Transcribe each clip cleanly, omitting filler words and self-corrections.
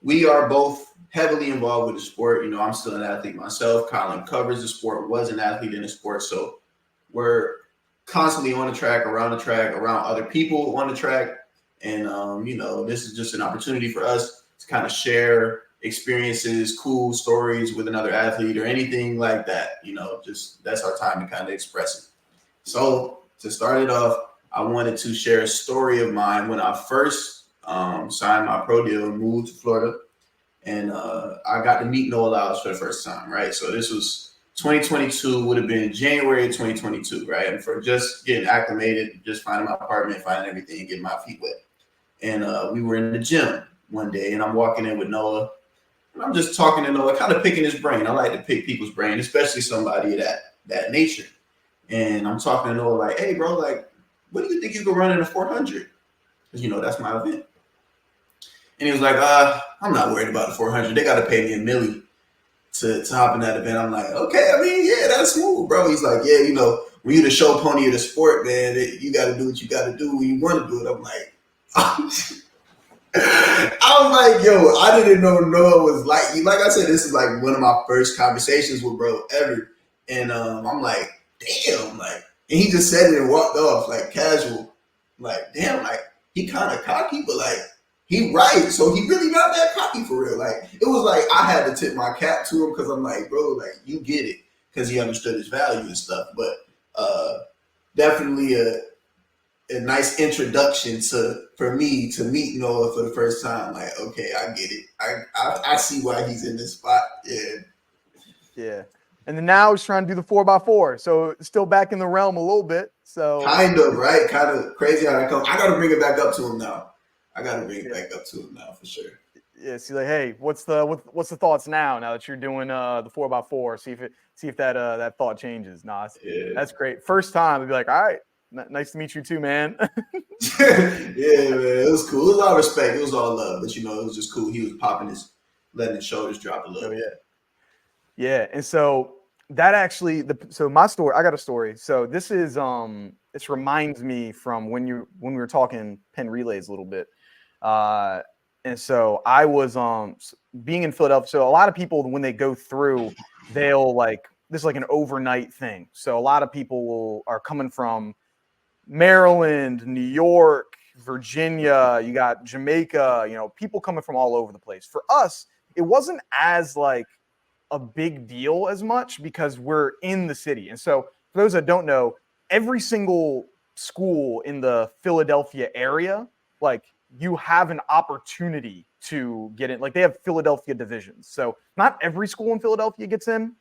we are both heavily involved with the sport. You know, I'm still an athlete myself. Colin covers the sport, was an athlete in the sport. So we're constantly on the track, around other people on the track. And, you know, this is just an opportunity for us to kind of share experiences, cool stories with another athlete or anything like that. You know, just that's our time to kind of express it. So to start it off, I wanted to share a story of mine when I first signed my pro deal and moved to Florida, and I got to meet Noah Lyles for the first time. Right, so this was 2022, would have been January of 2022, right, and for just getting acclimated, just finding my apartment, finding everything, getting my feet wet, and we were in the gym one day, and I'm walking in with Noah. And I'm just talking to Noah, kind of picking his brain. I like to pick people's brain, especially somebody of that nature. And I'm talking to Noah like, hey, bro, like, what do you think you could run in a 400? Because, you know, that's my event. And he was like, I'm not worried about the 400. They got to pay me a milli to hop in that event. I'm like, okay, I mean, yeah, that's smooth, bro. He's like, yeah, you know, when you're the show pony of the sport, man, you got to do what you got to do when you want to do it. I'm like, I was like, yo, I didn't know Noah was like you. Like I said, this is like one of my first conversations with bro ever. And I'm like, damn, like, and he just said it and walked off like casual. Like, damn, like he kind of cocky, but like he right. So he really not that cocky for real. Like it was like I had to tip my cap to him because I'm like, bro, like you get it because he understood his value and stuff. But definitely a nice introduction for me to meet Noah for the first time. Like, okay, I get it. I see why he's in this spot. Yeah. Yeah. And then now he's trying to do the 4x4. So still back in the realm a little bit. So kind of, right? Kind of crazy how that comes. I gotta bring it back up to him now. For sure. Yeah, see, like, hey, what's the thoughts now that you're doing the 4x4? See if that thought changes. Nah, that's great. First time, they'd be like, all right, nice to meet you too, man. Yeah, man, it was cool. It was all respect. It was all love, but you know, it was just cool. He was letting his shoulders drop a little. Oh, yeah. Yeah, and so that actually, so my story, I got a story. So this is this reminds me from when we were talking Penn Relays a little bit. And so I was being in Philadelphia. So a lot of people, when they go through, they'll this is like an overnight thing. So a lot of people are coming from Maryland, New York, Virginia, you got Jamaica, you know, people coming from all over the place. For us, it wasn't as like a big deal as much because we're in the city. And so for those that don't know, every single school in the Philadelphia area, like you have an opportunity to get in. Like they have Philadelphia divisions. So not every school in Philadelphia gets in,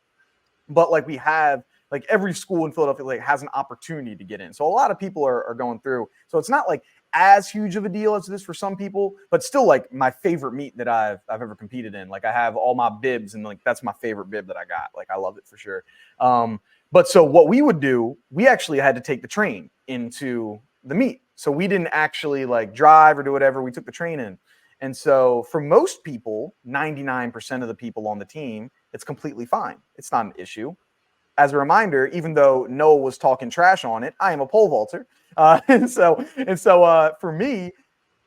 but like we have like every school in Philadelphia like has an opportunity to get in. So a lot of people are going through. So it's not like as huge of a deal as it is for some people, but still like my favorite meet that I've ever competed in. Like I have all my bibs and like that's my favorite bib that I got. Like I love it for sure. But so what we would do, we actually had to take the train into the meet. So we didn't actually like drive or do whatever. We took the train in. And so for most people, 99% of the people on the team, it's completely fine. It's not an issue. As a reminder, even though Noah was talking trash on it, I am a pole vaulter. And so for me,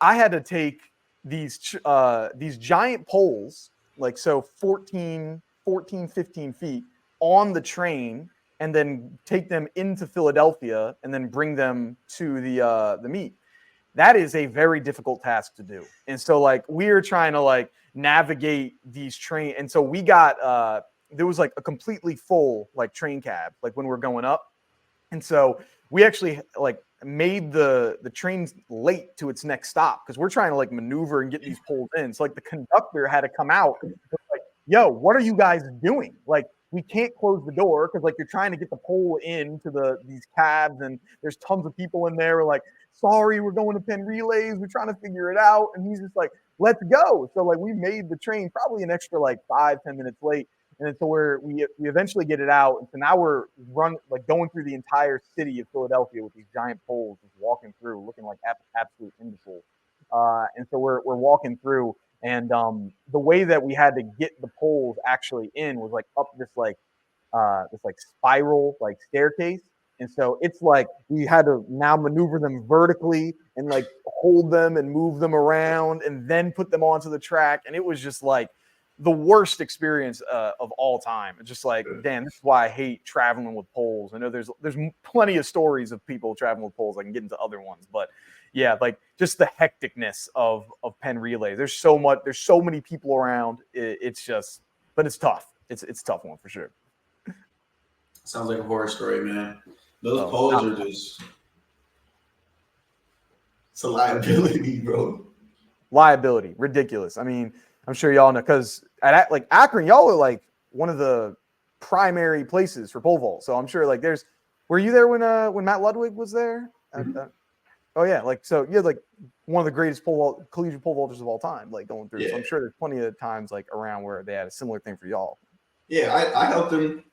I had to take these giant poles, like so 14, 15 feet on the train and then take them into Philadelphia and then bring them to the meet. That is a very difficult task to do. And so like we're trying to like navigate these train. And so we got there was like a completely full like train cab, like when we're going up. And so we actually like made the train late to its next stop because we're trying to like maneuver and get these poles in. So like the conductor had to come out like, yo, what are you guys doing? Like we can't close the door because like you're trying to get the pole into these cabs and there's tons of people in there. We're like, sorry, we're going to Penn Relays. We're trying to figure it out. And he's just like, let's go. So like we made the train probably an extra like 5-10 minutes late. And then so we eventually get it out. And so now we're going through the entire city of Philadelphia with these giant poles, just walking through, looking like absolute imbeciles. And so we're walking through, and the way that we had to get the poles actually in was like up this spiral like staircase. And so it's like you had to now maneuver them vertically and like hold them and move them around and then put them onto the track. And it was just like the worst experience of all time. It's just like, damn, this is why I hate traveling with poles. I know there's plenty of stories of people traveling with poles. I can get into other ones, but yeah, like just the hecticness of Penn Relays. There's so many people around. It's just, but it's tough. It's a tough one for sure. Sounds like a horror story, man. Those poles are just, it's a liability, bro. Liability, ridiculous. I mean, I'm sure y'all know because at like Akron, y'all are like one of the primary places for pole vault. So I'm sure like were you there when Matt Ludwig was there? Oh yeah, like so you had like one of the greatest collegiate pole vaulters of all time, like going through. Yeah. So I'm sure there's plenty of times like around where they had a similar thing for y'all. Yeah, I helped them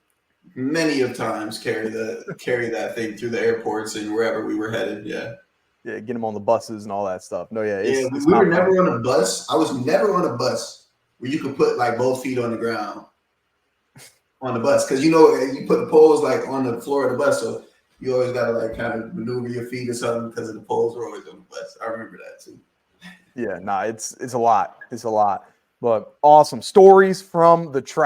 many of times carry that thing through the airports and wherever we were headed. Yeah. Yeah, get them on the buses and all that stuff. No, yeah, we were never on a bus. I was never on a bus where you could put like both feet on the ground on the bus because you put the poles like on the floor of the bus, so you always gotta like kind of maneuver your feet or something because the poles are always on the bus. I remember that too. Yeah, it's a lot. It's a lot, but awesome stories from the track.